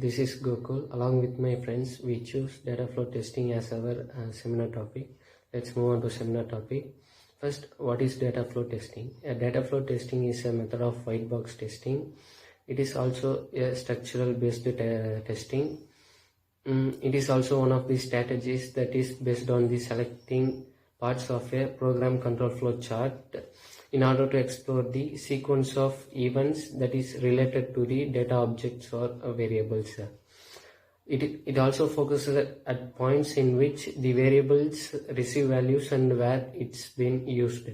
this is Gokul. Along with my friends, we choose data flow testing as our seminar topic. Let's move on to seminar topic. First, what is data flow testing? Data flow testing is a method of white box testing. It is also a structural based testing. It is also one of the strategies that is based on the selecting parts of a program control flow chart in order to explore the sequence of events that is related to the data objects or variables. It also focuses at points in which the variables receive values and where it's been used,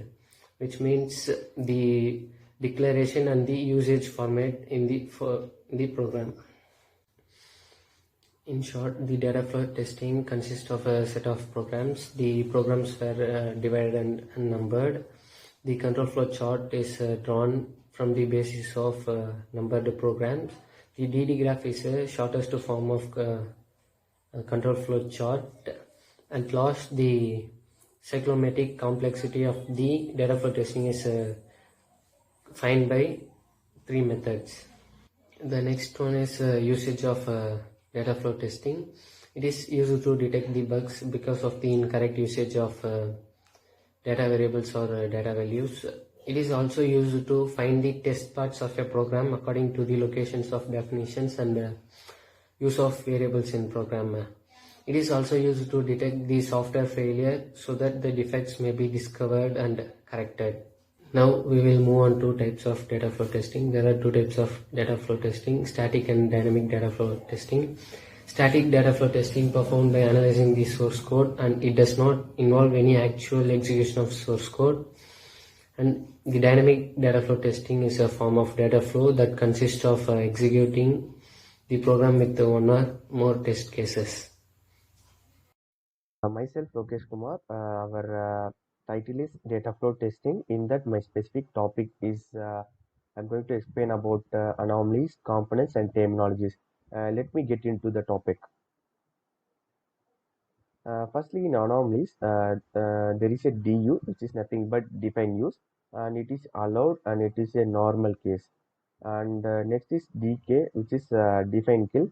which means the declaration and the usage format in the program. In short, the data flow testing consists of a set of programs. The programs were divided and numbered. The control flow chart is drawn from the basis of numbered programs. The DD graph is a shortest form of control flow chart. At last, the cyclomatic complexity of the data flow testing is defined by three methods. The next one is usage of data flow testing. It is used to detect the bugs because of the incorrect usage of data variables or data values. It is also used to find the test parts of a program according to the locations of definitions and use of variables in program. It is also used to detect the software failure so that the defects may be discovered and corrected. Now we will move on to types of data flow testing. There are two types of data flow testing: static and dynamic data flow testing. Static data flow testing performed by analyzing the source code, and it does not involve any actual execution of source code. And the dynamic data flow testing is a form of data flow that consists of executing the program with one or more test cases. Myself, Lokesh Kumar. Our title is Data Flow Testing. In that, my specific topic is I'm going to explain about anomalies, components, and terminologies. Let me get into the topic. Firstly, in anomalies, there is a DU, which is nothing but define use, and it is allowed and it is a normal case. And next is DK, which is define kill.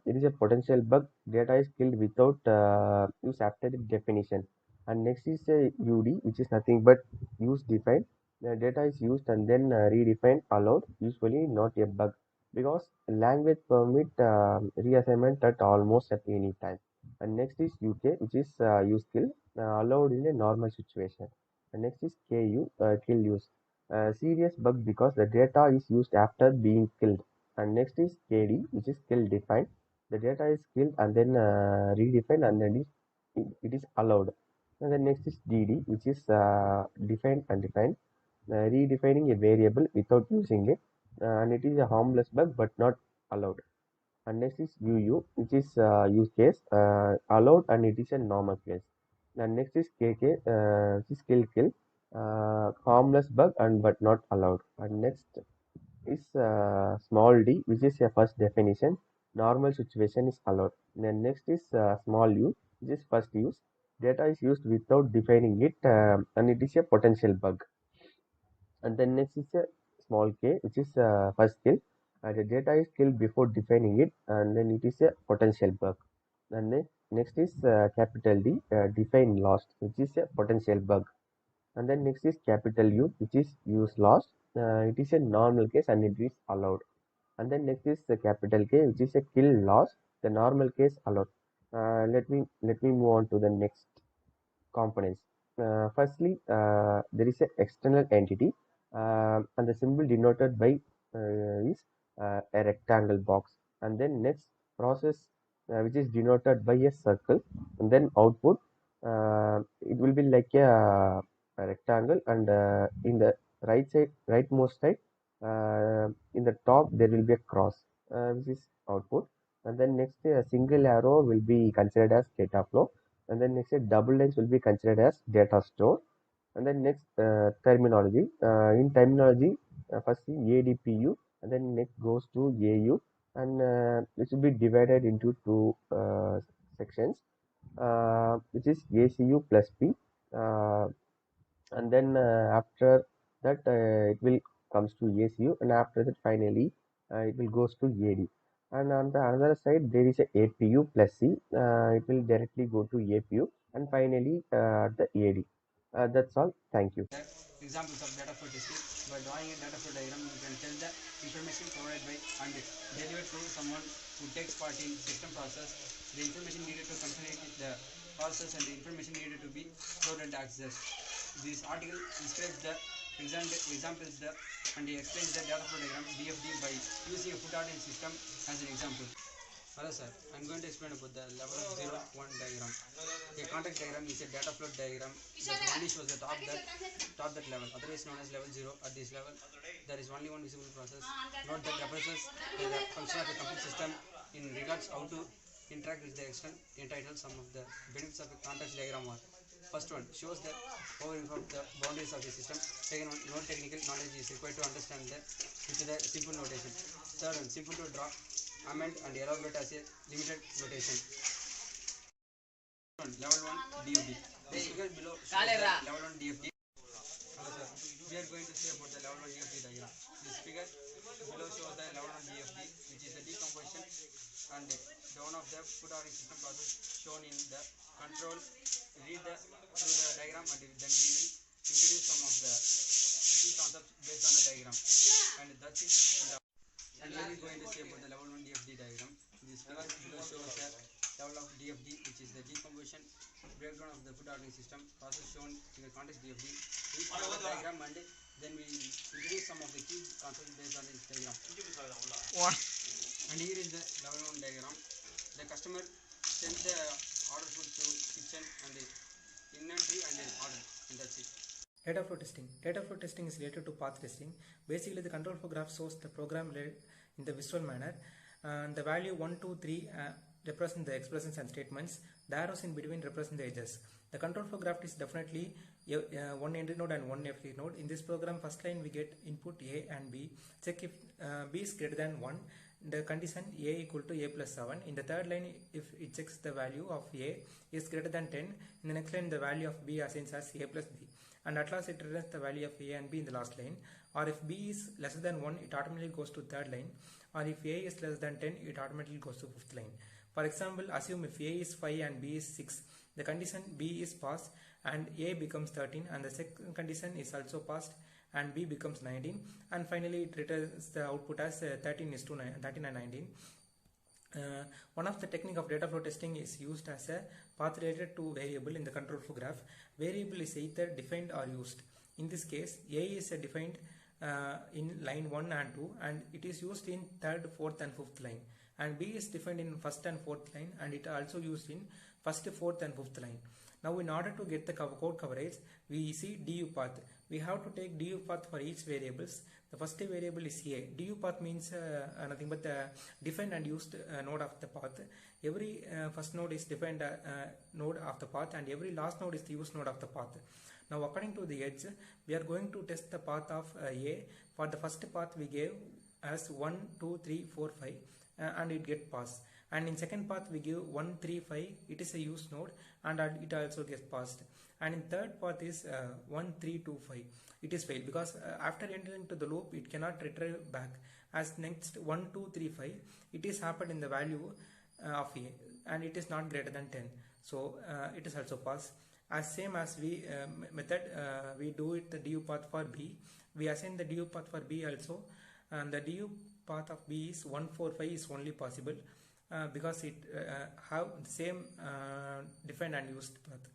It is a potential bug. Data is killed without use after the definition. And next is UD, which is nothing but use define. The data is used and then redefined allowed, usually not a bug, because language permit reassignment at almost at any time. And next is UK, which is use kill, allowed in a normal situation. And next is KU, kill use. Serious bug because the data is used after being killed. And next is KD, which is kill defined. The data is killed and then redefined and then it is allowed. And then next is DD, which is defined and defined, redefining a variable without using it. And it is a harmless bug but not allowed. And next is UU, which is use case, allowed and it is a normal case. And next is KK, which is kill, harmless bug and but not allowed. And next is small d, which is a first definition, normal situation is allowed. Then next is small u, which is first use, data is used without defining it, and it is a potential bug. And then next is a small k, which is first kill, and the data is killed before defining it, and then it is a potential bug. And next is capital D, define lost, which is a potential bug. And then next is capital U, which is use lost, it is a normal case and it is allowed. And then next is the capital K, which is a kill loss, the normal case allowed. Let me move on to the next components. Firstly, there is an external entity, and the symbol denoted by is a rectangle box. And then next process, which is denoted by a circle, and then output. It will be like a rectangle, and in the rightmost side, in the top there will be a cross, which is output. And then next, a single arrow will be considered as data flow, and then next double lines will be considered as data store. And then next, terminology, in terminology, firstly ADPU, and then next goes to AU, and this will be divided into two sections, which is ACU plus P, uh, and then after that it will comes to ACU, and after that finally it will goes to AD. And on the other side, there is a APU plus C. It will directly go to APU, and finally the AD. That's all. Thank you. Examples of data flow testing. By drawing a data flow diagram, you can tell the information provided by and delivered to someone who takes part in system process, the information needed to configure the process, and the information needed to be stored and accessed. This article describes the examples and explains the data flow diagram DFD by using a food ordering system as an example. Hello sir, I am going to explain about the level of 0, 1 diagram. A contact diagram is a data flow diagram that only shows the top that level, otherwise known as level 0. At this level, there is only one visible process. Note that represents the function of a complete system in regards how to interact with the external entitled. Some of the benefits of a context diagram are: first one, shows the overview of the boundaries of the system. Second one, no technical knowledge is required to understand with the simple notation. Third one, simple to draw, amend and elaborate as a limited notation. Level 1 DFD. The figure below shows the level 1 DFD. Hello sir, we are going to say about the level 1 DFD diagram. This figure below shows the level 1 DFD, which is the decomposition and down of the food ordering system process shown in the control. Read through the diagram, and then we will introduce some of the key concepts based on the diagram. And that's it. And we are going to say about the level 1 DFD diagram. This figure below shows the level of DFD, which is the decomposition breakdown of the food ordering system process shown in the context DFD. We follow the diagram, and then we will introduce some of the key concepts based on this diagram. And here is the level 1 diagram. The customer sends the order food to kitchen and the inventory and the order, and that's it. Data flow testing. Data flow testing is related to path testing. Basically, the control flow graph shows the program in the visual manner. The value 1, 2, 3 represent the expressions and statements. The arrows in between represent the edges. The control flow graph is definitely one entry node and one FD node. In this program, first line we get input A and B. Check if B is greater than 1. The condition A equal to A plus 7. In the third line, if it checks the value of A is greater than 10. In the next line, the value of B assigns as A plus B. And at last it returns the value of A and B in the last line. Or if B is lesser than 1, it automatically goes to third line. Or if A is less than 10, it automatically goes to fifth line. For example, assume if A is 5 and B is 6, the condition B is passed and A becomes 13, and the second condition is also passed and B becomes 19, and finally it returns the output as 13 and 19. One of the technique of data flow testing is used as a path related to variable in the control flow graph. Variable is either defined or used. In this case, A is defined in line 1 and 2, and it is used in third, fourth and fifth line. And B is defined in first and fourth line, and it also used in first, fourth and fifth line. Now in order to get the code coverage, we see DU path. We have to take DU path for each variables. The first variable is A. DU path means nothing but the defined and used node of the path. Every first node is defined node of the path, and every last node is the used node of the path. Now according to the edge, we are going to test the path of A. For the first path we gave as 1, 2, 3, 4, 5 and it get passed. And in second path we give 1, 3, 5, it is a used node and it also gets passed. And in third path is 1, 3, 2, 5, it is failed because after entering into the loop it cannot retrieve back. As next 1, 2, 3, 5, it is happened in the value of A and it is not greater than 10. So it is also passed. As same as we method we do it the DU path for B. We assign the DU path for B also, and the DU path of B is 1, 4, 5 is only possible because it have the same defined and used path.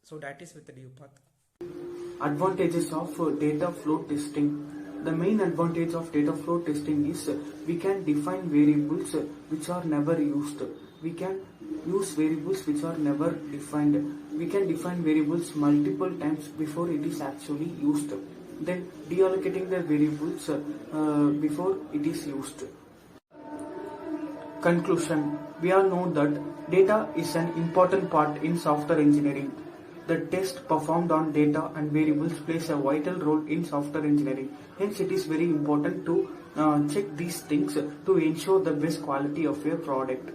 So that is with the DU path. Advantages of data flow testing. The main advantage of data flow testing is we can define variables which are never used. We can use variables which are never defined. We can define variables multiple times before it is actually used. Then deallocating the variables before it is used. Conclusion. We all know that data is an important part in software engineering. The test performed on data and variables plays a vital role in software engineering. Hence, it is very important to check these things to ensure the best quality of your product.